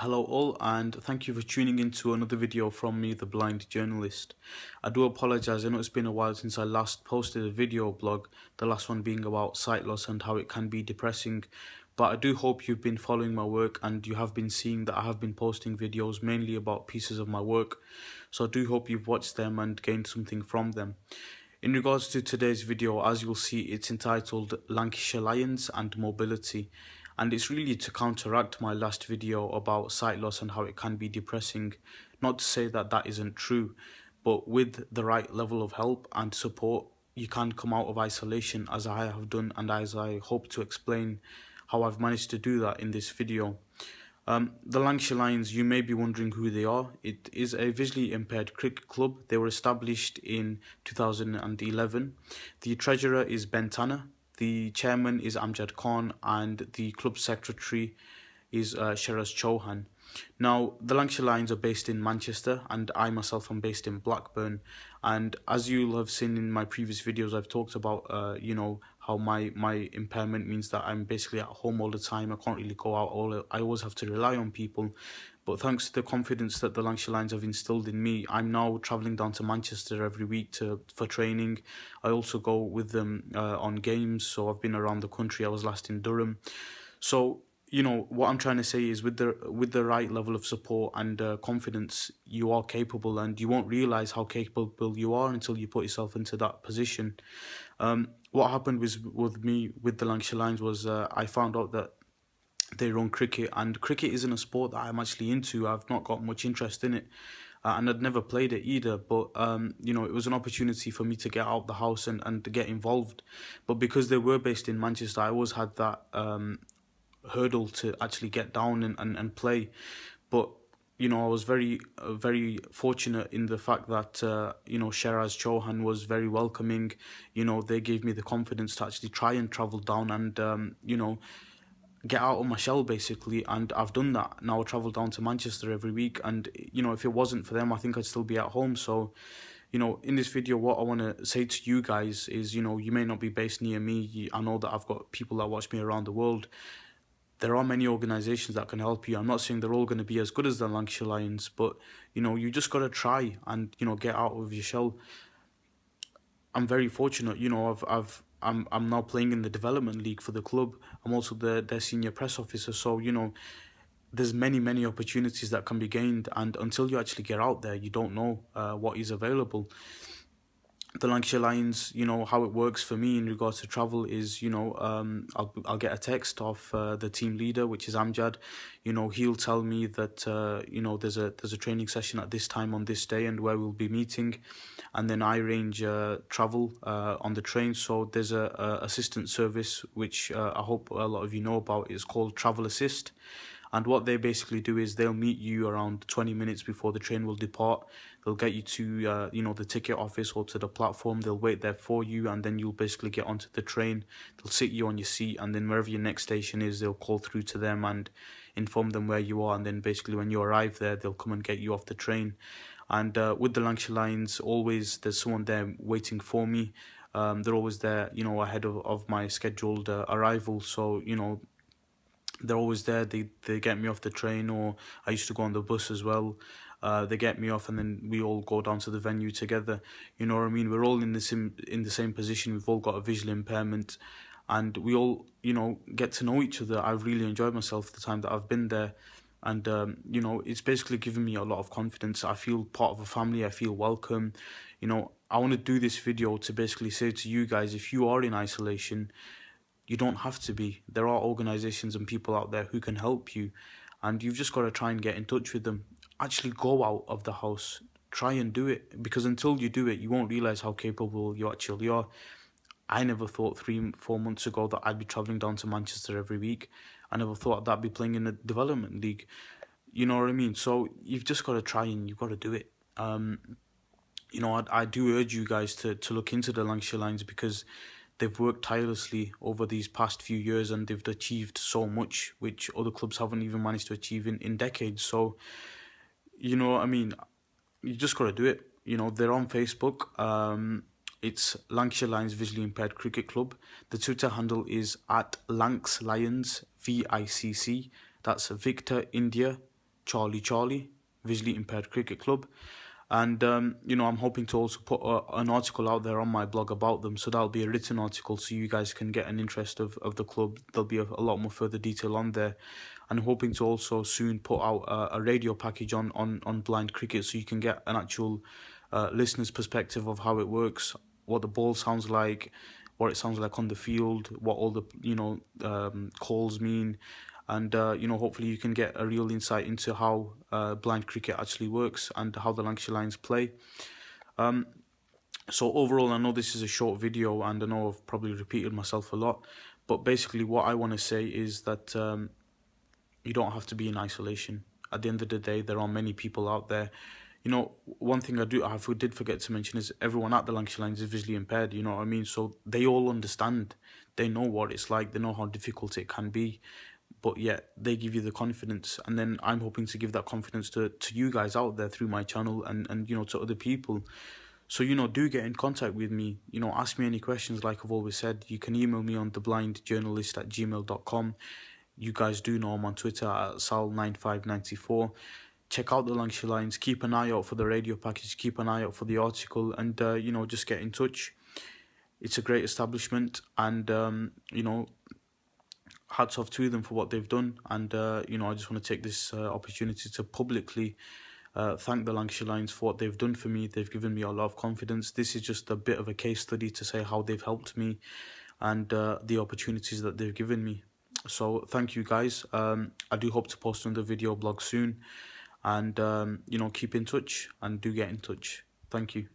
Hello all, and thank you for tuning in to another video from me, The Blind Journalist. I do apologise, I know it's been a while since I last posted a video blog, the last one being about sight loss and how it can be depressing. But I do hope you've been following my work and you have been seeing that I have been posting videos mainly about pieces of my work. So I do hope you've watched them and gained something from them. In regards to today's video, as you'll see, it's entitled Lancashire Lions and Mobility. And it's really to counteract my last video about sight loss and how it can be depressing. Not to say that that isn't true, but with the right level of help and support, you can come out of isolation, as I have done and as I hope to explain how I've managed to do that in this video. The Lancashire Lions, you may be wondering who they are. It is a visually impaired cricket club. They were established in 2011. The treasurer is Ben Tanner. The chairman is Amjad Khan, and the club secretary is Sheraz Chauhan. Now, the Lancashire Lions are based in Manchester, and I myself am based in Blackburn. And as you'll have seen in my previous videos, I've talked about, how my impairment means that I'm basically at home all the time. I can't really go out. I always have to rely on people. But thanks to the confidence that the Lancashire Lions have instilled in me, I'm now travelling down to Manchester every week for training. I also go with them on games, so I've been around the country. I was last in Durham. So, what I'm trying to say is with the right level of support and confidence, you are capable, and you won't realise how capable you are until you put yourself into that position. What happened with me with the Lancashire Lions was I found out that they run cricket, and cricket isn't a sport that I'm actually into. I've not got much interest in it, and I'd never played it either. But it was an opportunity for me to get out of the house and to get involved. But because they were based in Manchester, I always had that hurdle to actually get down and play. But I was very fortunate in the fact that Sheraz Chauhan was very welcoming. They gave me the confidence to actually try and travel down and get out of my shell, basically, and I've done that. Now I travel down to Manchester every week, and if it wasn't for them, I think I'd still be at home. So in this video, what I want to say to you guys is, you may not be based near me. I know that I've got people that watch me around the world. There are many organisations that can help you. I'm not saying they're all going to be as good as the Lancashire Lions, but you just got to try and get out of your shell. I'm very fortunate. I'm now playing in the development league for the club. I'm also their senior press officer. So there's many opportunities that can be gained, and until you actually get out there, you don't know what is available. The Lancashire Lions, how it works for me in regards to travel is, I'll get a text off the team leader, which is Amjad. He'll tell me that there's a training session at this time on this day and where we'll be meeting, and then I arrange travel on the train. So there's a assistant service which I hope a lot of you know about. It's called Travel Assist. And what they basically do is they'll meet you around 20 minutes before the train will depart. They'll get you to, the ticket office or to the platform. They'll wait there for you, and then you'll basically get onto the train. They'll sit you on your seat, and then wherever your next station is, they'll call through to them and inform them where you are. And then basically when you arrive there, they'll come and get you off the train. And with the Lancashire Lions, always there's someone there waiting for me. They're always there, ahead of my scheduled arrival. So, they're always there. They get me off the train, or I used to go on the bus as well. They get me off, and then we all go down to the venue together. You know what I mean? We're all in the same position. We've all got a visual impairment, and we all get to know each other. I've really enjoyed myself the time that I've been there, and it's basically given me a lot of confidence. I feel part of a family. I feel welcome. I want to do this video to basically say to you guys, if you are in isolation, you don't have to be. There are organisations and people out there who can help you, and you've just got to try and get in touch with them. Actually go out of the house. Try and do it, because until you do it, you won't realise how capable you actually are. I never thought 3-4 months ago that I'd be travelling down to Manchester every week. I never thought that I'd be playing in a development league. You know what I mean? So you've just got to try and you've got to do it. I do urge you guys to look into the Lancashire Lions, because they've worked tirelessly over these past few years, and they've achieved so much which other clubs haven't even managed to achieve in decades. So, you just got to do it. They're on Facebook. It's Lancashire Lions Visually Impaired Cricket Club. The Twitter handle is @LancsLions, VICC. That's Victor India Charlie Charlie Visually Impaired Cricket Club. And you know, I'm hoping to also put an article out there on my blog about them, so that'll be a written article, so you guys can get an interest of the club. There'll be a lot more further detail on there, and I'm hoping to also soon put out a radio package on blind cricket, so you can get an actual listener's perspective of how it works, what the ball sounds like, what it sounds like on the field, what all the calls mean. And you know, hopefully you can get a real insight into how blind cricket actually works and how the Lancashire Lions play. So overall, I know this is a short video and I know I've probably repeated myself a lot, but basically what I want to say is that you don't have to be in isolation. At the end of the day, there are many people out there. You know, one thing I did forget to mention is everyone at the Lancashire Lions is visually impaired, you know what I mean? So they all understand. They know what it's like. They know how difficult it can be. But yet they give you the confidence, and then I'm hoping to give that confidence to you guys out there through my channel and you know, to other people. So, you know, do get in contact with me, you know, ask me any questions. Like I've always said, you can email me on TheBlindJournalist@gmail.com. You guys do know I'm on Twitter at Sal9594. Check out the Lancashire Lions, keep an eye out for the radio package, keep an eye out for the article, and you know, just get in touch. It's a great establishment, and you know, hats off to them for what they've done. And you know, I just want to take this opportunity to publicly thank the Lancashire Lions for what they've done for me. They've given me a lot of confidence. This is just a bit of a case study to say how they've helped me and the opportunities that they've given me. So thank you guys. I do hope to post another video blog soon, and you know, keep in touch and do get in touch. Thank you.